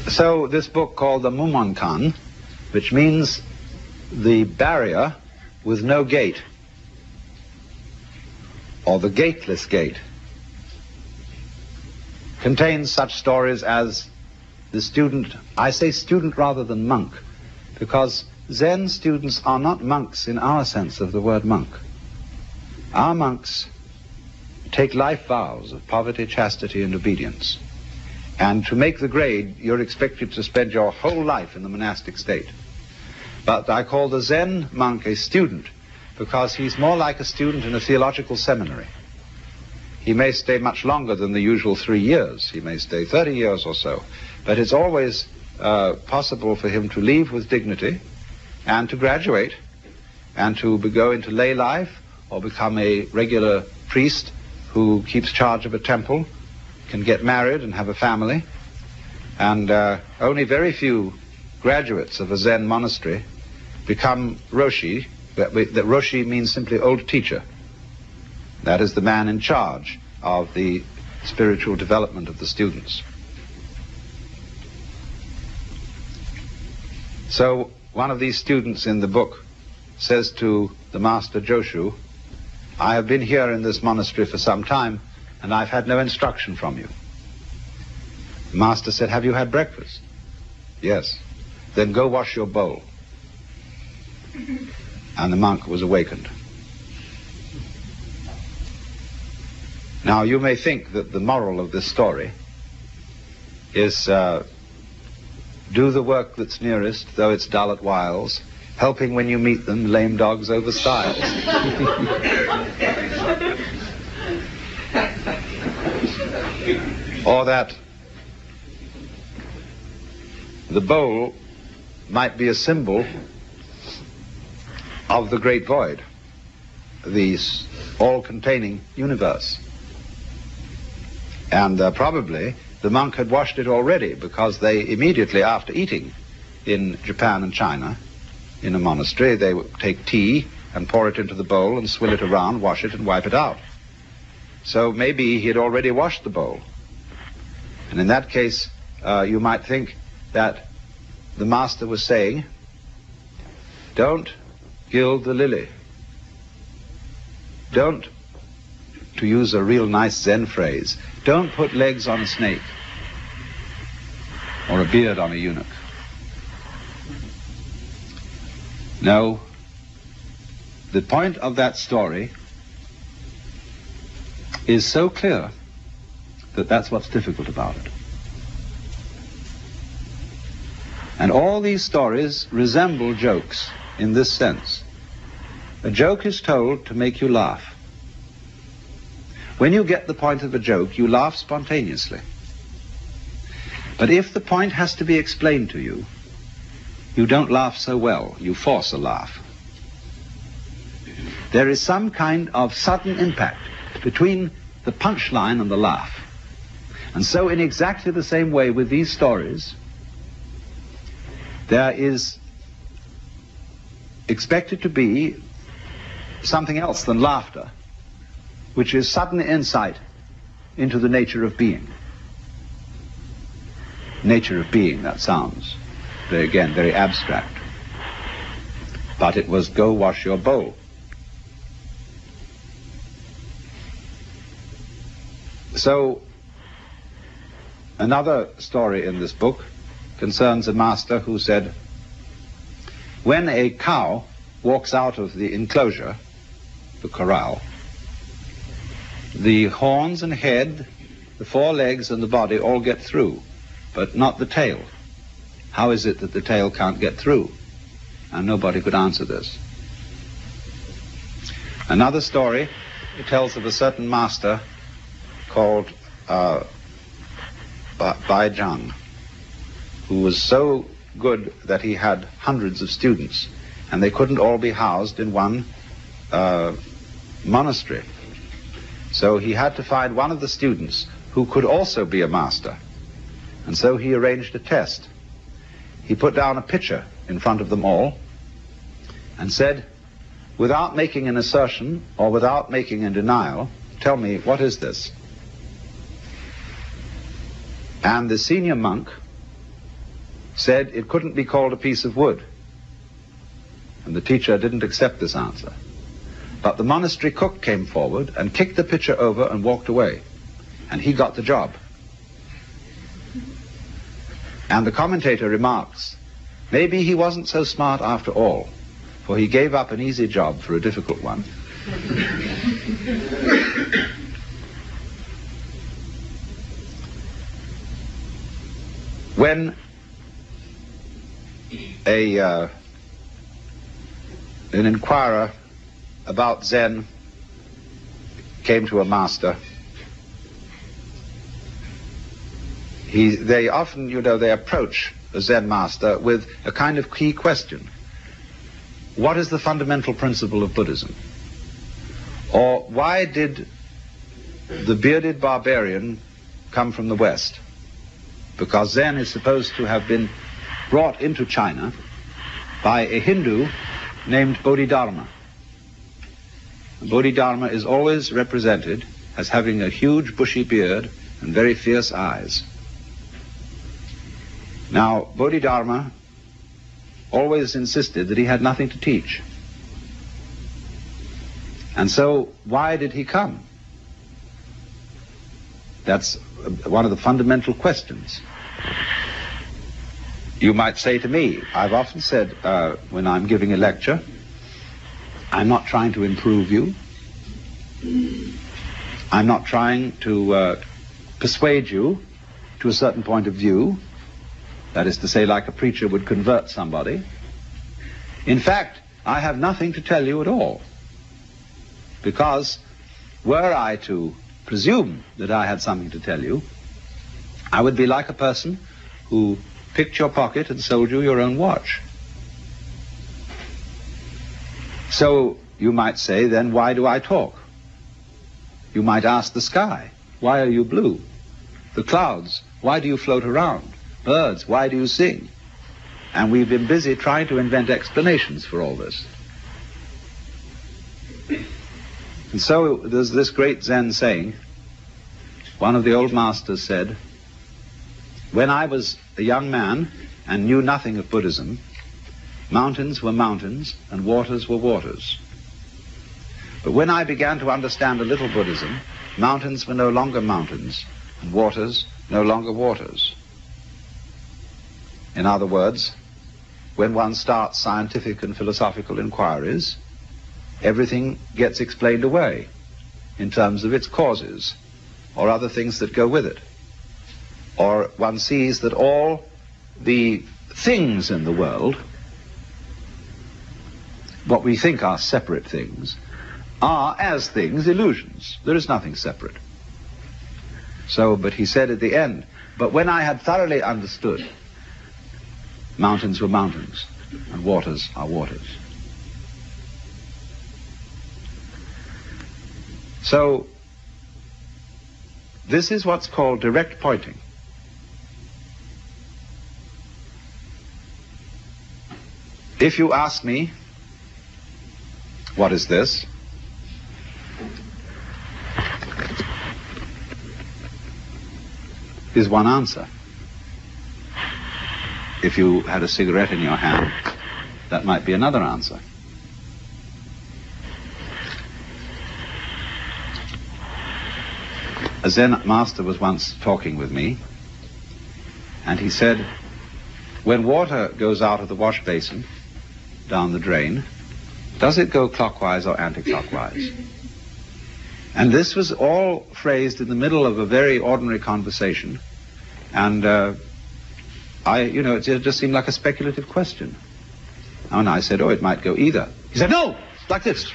So this book called the Mumonkan, which means the barrier with no gate, or the gateless gate, contains such stories as the student, I say student rather than monk, because Zen students are not monks in our sense of the word monk. Our monks take life vows of poverty, chastity, and obedience. And to make the grade, you're expected to spend your whole life in the monastic state. But I call the Zen monk a student because he's more like a student in a theological seminary. He may stay much longer than the usual 3 years. He may stay 30 years or so. But it's always possible for him to leave with dignity and to graduate and to go into lay life or become a regular priest who keeps charge of a temple, can get married and have a family. And only very few graduates of a Zen monastery become Roshi. That Roshi means simply old teacher. That is the man in charge of the spiritual development of the students. So one of these students in the book says to the master Joshu, I have been here in this monastery for some time and I've had no instruction from you. The master said, have you had breakfast? Yes. Then go wash your bowl. And the monk was awakened. Now you may think that the moral of this story is do the work that's nearest, though it's dull at whiles, helping when you meet them, lame dogs over stiles. Or that the bowl might be a symbol of the great void, the all-containing universe. And probably the monk had washed it already, because they immediately after eating in Japan and China, in a monastery, they would take tea and pour it into the bowl and swill it around, wash it and wipe it out. So maybe he had already washed the bowl. And in that case, you might think that the master was saying, don't gild the lily. Don't, to use a real nice Zen phrase, don't put legs on a snake or a beard on a eunuch. No, the point of that story is so clear that that's what's difficult about it. And all these stories resemble jokes in this sense. A joke is told to make you laugh. When you get the point of a joke, you laugh spontaneously. But if the point has to be explained to you, you don't laugh so well. You force a laugh. There is some kind of sudden impact between the punchline and the laugh. And so in exactly the same way with these stories, there is expected to be something else than laughter, which is sudden insight into the nature of being. Nature of being, that sounds, again, very abstract. But it was go wash your bowl. So, another story in this book concerns a master who said, when a cow walks out of the enclosure, the corral, the horns and head, the four legs and the body all get through, but not the tail. How is it that the tail can't get through? And nobody could answer this. Another story, it tells of a certain master called Baizhang, who was so good that he had hundreds of students, and they couldn't all be housed in one monastery. So he had to find one of the students who could also be a master. And so he arranged a test. He put down a pitcher in front of them all and said, without making an assertion or without making a denial, tell me, what is this? And the senior monk said it couldn't be called a piece of wood. And the teacher didn't accept this answer. But the monastery cook came forward and kicked the pitcher over and walked away. And he got the job. And the commentator remarks, maybe he wasn't so smart after all, for he gave up an easy job for a difficult one. When an inquirer about Zen came to a master, they often, they approach a Zen master with a kind of key question. What is the fundamental principle of Buddhism? Or why did the bearded barbarian come from the West? Because Zen is supposed to have been brought into China by a Hindu named Bodhidharma. Bodhidharma is always represented as having a huge bushy beard and very fierce eyes. Now, Bodhidharma always insisted that he had nothing to teach. And so, why did he come? That's one of the fundamental questions. You might say to me, I've often said when I'm giving a lecture, I'm not trying to improve you. I'm not trying to persuade you to a certain point of view. That is to say, like a preacher would convert somebody. In fact, I have nothing to tell you at all. Because were I to presume that I had something to tell you, I would be like a person who picked your pocket and sold you your own watch. So you might say, then why do I talk? You might ask the sky, why are you blue? The clouds, why do you float around? Birds, why do you sing? And we've been busy trying to invent explanations for all this. And so there's this great Zen saying. One of the old masters said, when I was a young man and knew nothing of Buddhism, mountains were mountains and waters were waters. But when I began to understand a little Buddhism, mountains were no longer mountains and waters no longer waters. In other words, when one starts scientific and philosophical inquiries, everything gets explained away in terms of its causes or other things that go with it. Or one sees that all the things in the world, what we think are separate things, are as things illusions. There is nothing separate. So, but he said at the end, but when I had thoroughly understood, mountains were mountains and waters are waters. So, this is what's called direct pointing. If you ask me, what is this? Is one answer. If you had a cigarette in your hand, that might be another answer. A Zen master was once talking with me, and he said, when water goes out of the wash basin down the drain, does it go clockwise or anti-clockwise? And this was all phrased in the middle of a very ordinary conversation, and it just seemed like a speculative question. And I said, oh, it might go either. He said, no, like this.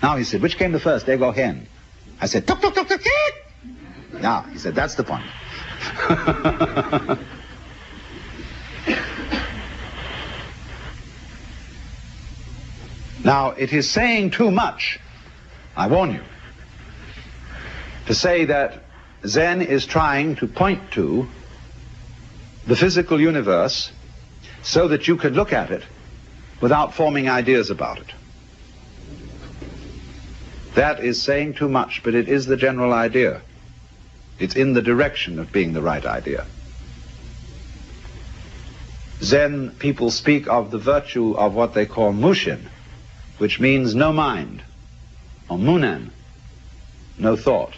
Now he said, which came the first, egg or hen? I said, tuk, tuk, tuk, tuk, tuk. Now, he said, that's the point. Now, it is saying too much, I warn you, to say that Zen is trying to point to the physical universe so that you can look at it without forming ideas about it. That is saying too much, but it is the general idea. It's in the direction of being the right idea. Zen people speak of the virtue of what they call mushin, which means no mind, or munen, no thought.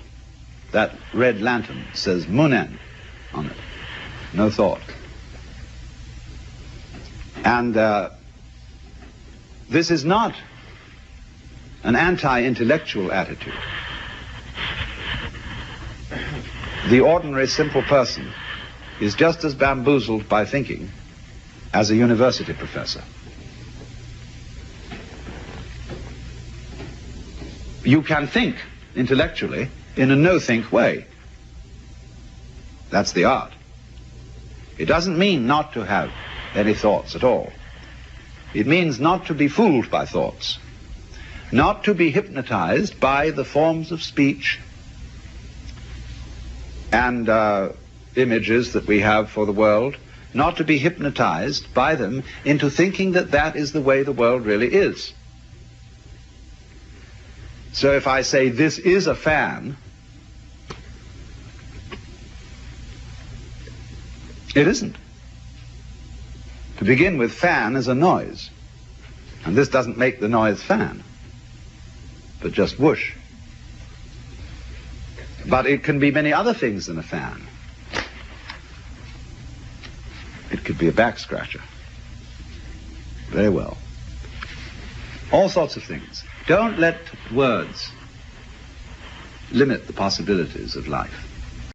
That red lantern says munen on it, no thought. And this is not an anti-intellectual attitude. The ordinary simple person is just as bamboozled by thinking as a university professor. You can think intellectually in a no-think way. That's the art. It doesn't mean not to have any thoughts at all. It means not to be fooled by thoughts, not to be hypnotized by the forms of speech and images that we have for the world, not to be hypnotized by them into thinking that that is the way the world really is. So if I say this is a fan, it isn't. To begin with, fan is a noise, and this doesn't make the noise fan, but just whoosh. But it can be many other things than a fan. It could be a back scratcher. Very well. All sorts of things. Don't let words limit the possibilities of life.